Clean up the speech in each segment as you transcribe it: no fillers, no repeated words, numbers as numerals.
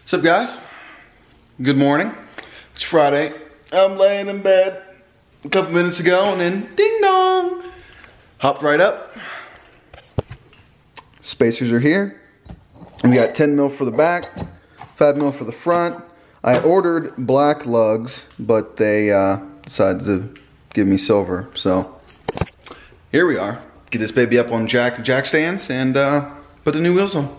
What's up, guys? Good morning. It's Friday. I'm laying in bed a couple minutes ago and then ding dong. Hopped right up. Spacers are here. We got 10 mil for the back, 5 mil for the front. I ordered black lugs, but they decided to give me silver. So here we are. Get this baby up on jack stands and put the new wheels on.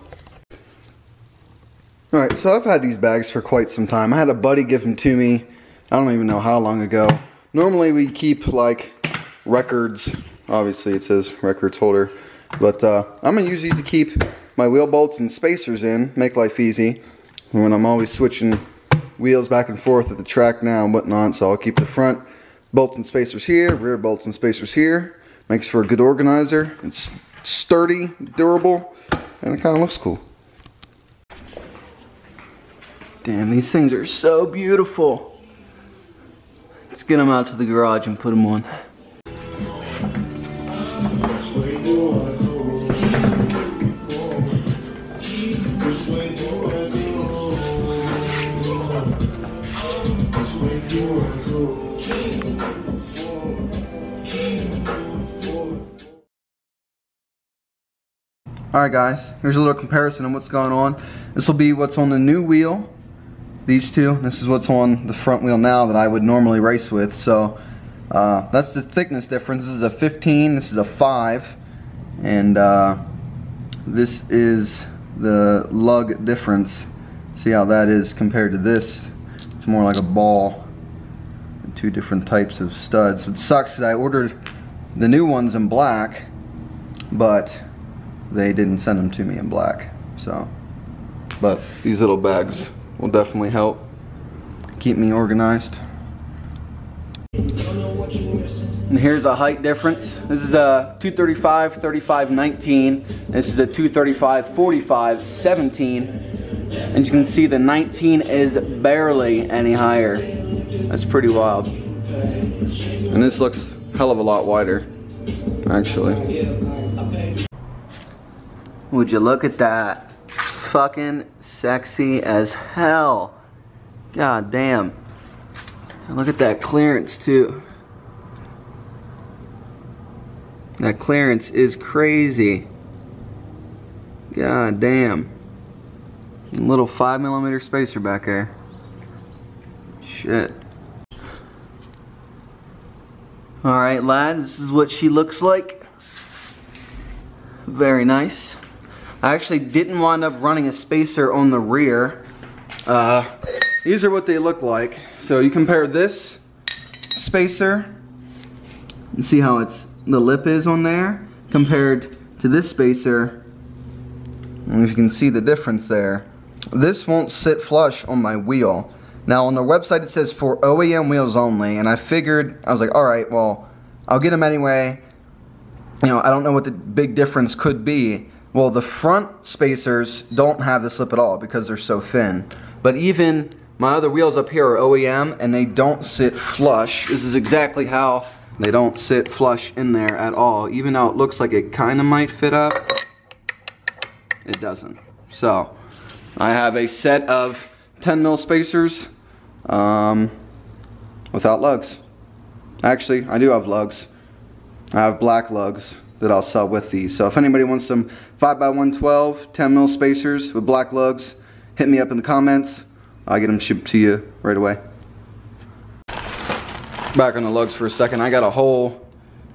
Alright, so I've had these bags for quite some time. I had a buddy give them to me, I don't even know how long ago. Normally we keep like records, obviously it says records holder, but I'm going to use these to keep my wheel bolts and spacers in, make life easy. When I'm always switching wheels back and forth at the track now and whatnot, so I'll keep the front bolts and spacers here, rear bolts and spacers here. Makes for a good organizer. It's sturdy, durable, and it kind of looks cool. Damn, these things are so beautiful. Let's get them out to the garage and put them on. Alright guys, here's a little comparison of what's going on. This will be what's on the new wheel. These two. This is what's on the front wheel now that I would normally race with. So that's the thickness difference. This is a 15, this is a 5. And this is the lug difference. See how that is compared to this. It's more like a ball. Two different types of studs. It sucks because I ordered the new ones in black, but they didn't send them to me in black. So, but these little bags will definitely help keep me organized. And here's a height difference. This is a 235 35 19. This is a 235 45 17. And you can see the 19 is barely any higher. That's pretty wild. And this looks a hell of a lot wider, actually. Would you look at that? Fucking sexy as hell. God damn. And look at that clearance too. That clearance is crazy. God damn. A little 5mm spacer back there. Shit. Alright lads, this is what she looks like. Very nice. I actually didn't wind up running a spacer on the rear. These are what they look like. So you compare this spacer and see how the lip is on there compared to this spacer. And if you can see the difference there. This won't sit flush on my wheel. Now on the website it says for OEM wheels only, and I figured, I was like, alright, well, I'll get them anyway. You know, I don't know what the big difference could be. Well, the front spacers don't have this lip at all because they're so thin. But even my other wheels up here are OEM and they don't sit flush. This is exactly how they don't sit flush in there at all. Even though it looks like it kind of might fit up, it doesn't. So, I have a set of 10mm spacers without lugs. Actually, I do have lugs. I have black lugs that I'll sell with these. So if anybody wants some 5x112 10mm spacers with black lugs, hit me up in the comments. I'll get them shipped to you right away. Back on the lugs for a second. I got a whole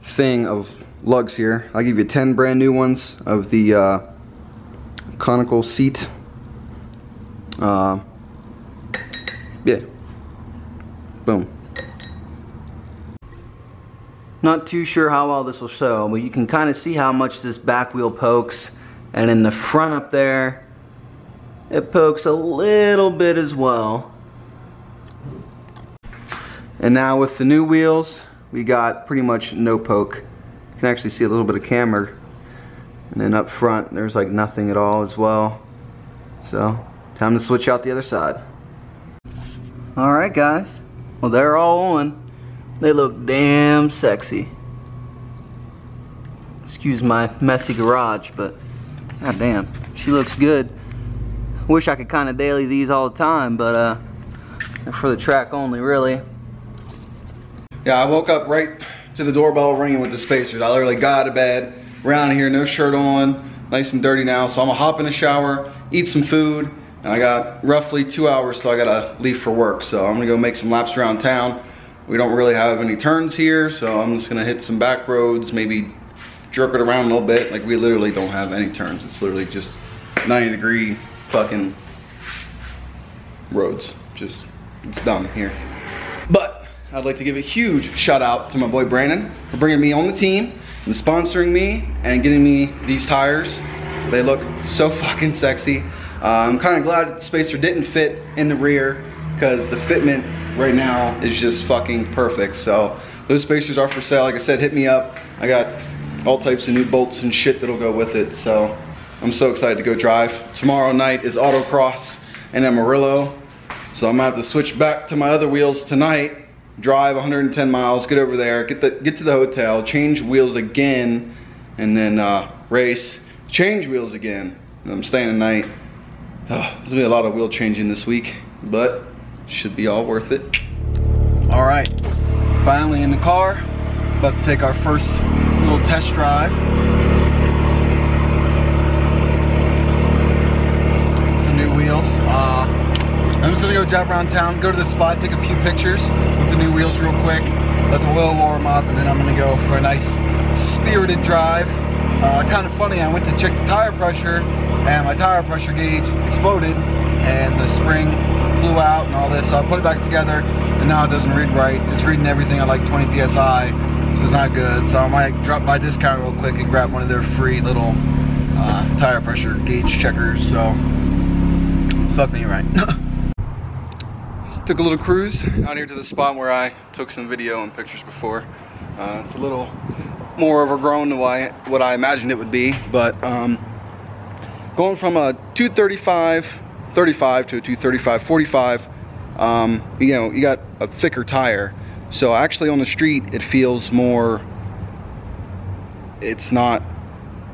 thing of lugs here. I'll give you 10 brand new ones of the conical seat. Yeah. Boom. Not too sure how well this will show, but you can kind of see how much this back wheel pokes, and in the front up there it pokes a little bit as well. And now with the new wheels we got pretty much no poke. You can actually see a little bit of camber, and then up front there's like nothing at all as well. So time to switch out the other side. Alright guys, well they're all on. They look damn sexy. Excuse my messy garage, but god damn, she looks good. Wish I could kind of daily these all the time, but they're for the track only, really. Yeah, I woke up right to the doorbell ringing with the spacers. I literally got out of bed, around here, no shirt on, nice and dirty now. So I'm gonna hop in the shower, eat some food, and I got roughly 2 hours till I gotta leave for work. So I'm gonna go make some laps around town. We don't really have any turns here, so I'm just gonna hit some back roads, maybe jerk it around a little bit. Like, we literally don't have any turns. It's literally just 90-degree fucking roads. Just, it's done here. But I'd like to give a huge shout out to my boy Brandon for bringing me on the team and sponsoring me and getting me these tires. They look so fucking sexy. I'm kind of glad that the spacer didn't fit in the rear, because the fitment right now is just fucking perfect. So those spacers are for sale. Like I said, hit me up. I got all types of new bolts and shit that'll go with it. So I'm so excited to go drive. Tomorrow night is autocross in Amarillo. So I'm gonna have to switch back to my other wheels tonight, drive 110 miles, get over there, get to the hotel, change wheels again, and then race, change wheels again. And I'm staying the night. There's gonna be a lot of wheel changing this week, but should be all worth it. All right, finally in the car, about to take our first little test drive. With the new wheels. I'm just gonna go drive around town, go to the spot, take a few pictures with the new wheels real quick, let the oil warm up, and then I'm gonna go for a nice spirited drive. Kind of funny, I went to check the tire pressure, and my tire pressure gauge exploded, and the spring flew out and all this, so I put it back together, and now it doesn't read right. It's reading everything at like 20 PSI, which is not good, so I might drop by Discount real quick and grab one of their free little tire pressure gauge checkers, so fuck me right. Just took a little cruise out here to the spot where I took some video and pictures before. It's a little more overgrown than what I imagined it would be, but going from a 235 35 to a 235 45, you know, you got a thicker tire, so actually on the street it feels more, it's not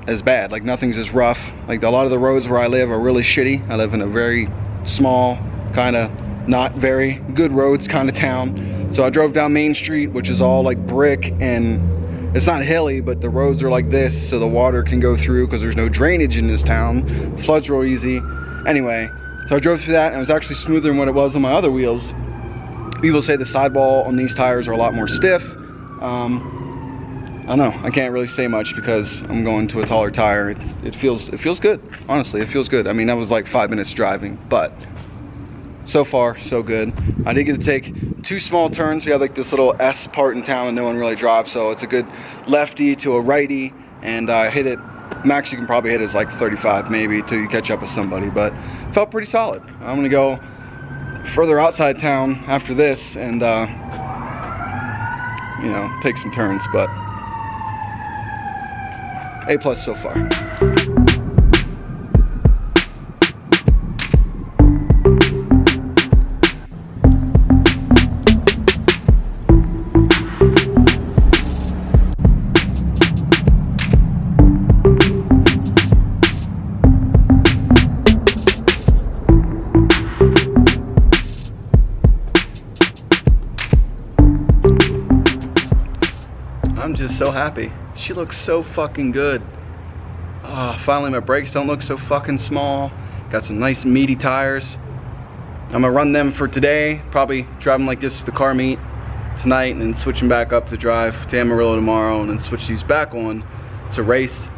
as bad, like nothing's as rough. Like, a lot of the roads where I live are really shitty. I live in a very small, kind of not very good roads kind of town. So I drove down Main Street, which is all like brick, and it's not hilly, but the roads are like this, so the water can go through because there's no drainage in this town. Floods real easy. Anyway, so I drove through that, and it was actually smoother than what it was on my other wheels. People say the sidewall on these tires are a lot more stiff. I don't know, I can't really say much because I'm going to a taller tire. It feels good, honestly, it feels good. I mean, that was like 5 minutes driving, but so far, so good. I did get to take 2 small turns. We have like this little S part in town and no one really drives, so it's a good lefty to a righty, and I hit it, max you can probably hit is like 35 maybe till you catch up with somebody, but felt pretty solid. I'm gonna go further outside town after this and you know, take some turns, but A+ so far. I'm just so happy. She looks so fucking good. Finally my brakes don't look so fucking small. Got some nice meaty tires. I'm gonna run them for today. Probably driving like this to the car meet tonight, and then switching back up to drive to Amarillo tomorrow, and then switch these back on to race.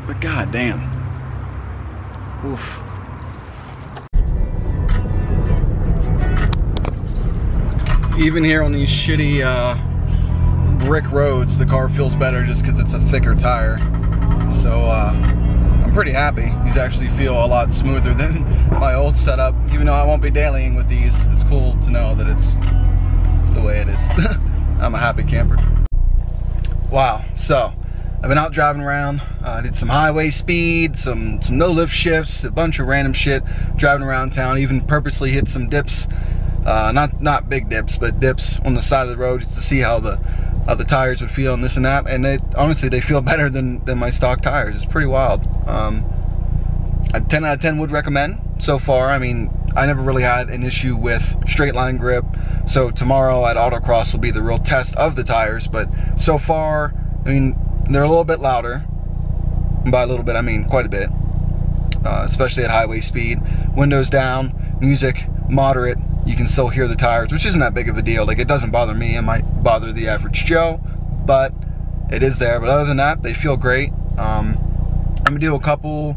But god damn. Oof. Even here on these shitty brick roads, the car feels better just because it's a thicker tire. So I'm pretty happy. These actually feel a lot smoother than my old setup. Even though I won't be dailying with these, it's cool to know that it's the way it is. I'm a happy camper. Wow, so I've been out driving around. I did some highway speed, some no lift shifts, a bunch of random shit, driving around town, even purposely hit some dips. Not big dips, but dips on the side of the road just to see how the tires would feel and this and that, and honestly they feel better than my stock tires. It's pretty wild. A 10 out of 10 would recommend. so far. I mean, I never really had an issue with straight line grip, so tomorrow at autocross will be the real test of the tires. But so far, I mean, they're a little bit louder. And by a little bit, I mean quite a bit, especially at highway speed. Windows down, music moderate, you can still hear the tires, which isn't that big of a deal. Like, it doesn't bother me. It might bother the average Joe, but it is there. But other than that, they feel great. I'm gonna do a couple,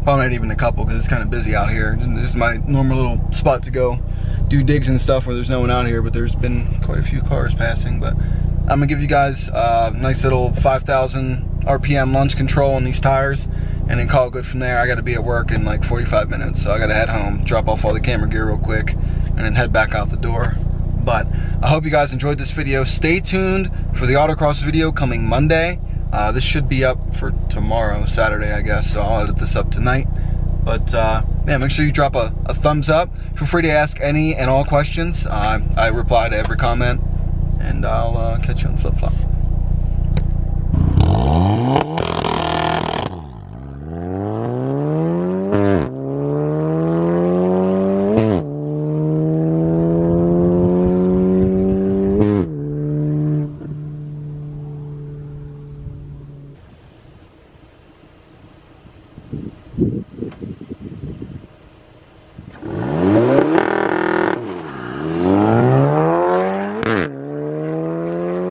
probably not even a couple, because it's kind of busy out here. This is my normal little spot to go do digs and stuff where there's no one out here, but there's been quite a few cars passing. But I'm gonna give you guys a nice little 5,000 RPM launch control on these tires, and then call it good from there. I gotta be at work in like 45 minutes, so I gotta head home, drop off all the camera gear real quick, and then head back out the door. But I hope you guys enjoyed this video. Stay tuned for the autocross video coming Monday. This should be up for tomorrow, Saturday, I guess, so I'll edit this up tonight. But yeah, make sure you drop a thumbs up. Feel free to ask any and all questions. I reply to every comment, and I'll catch you on the flip-flop.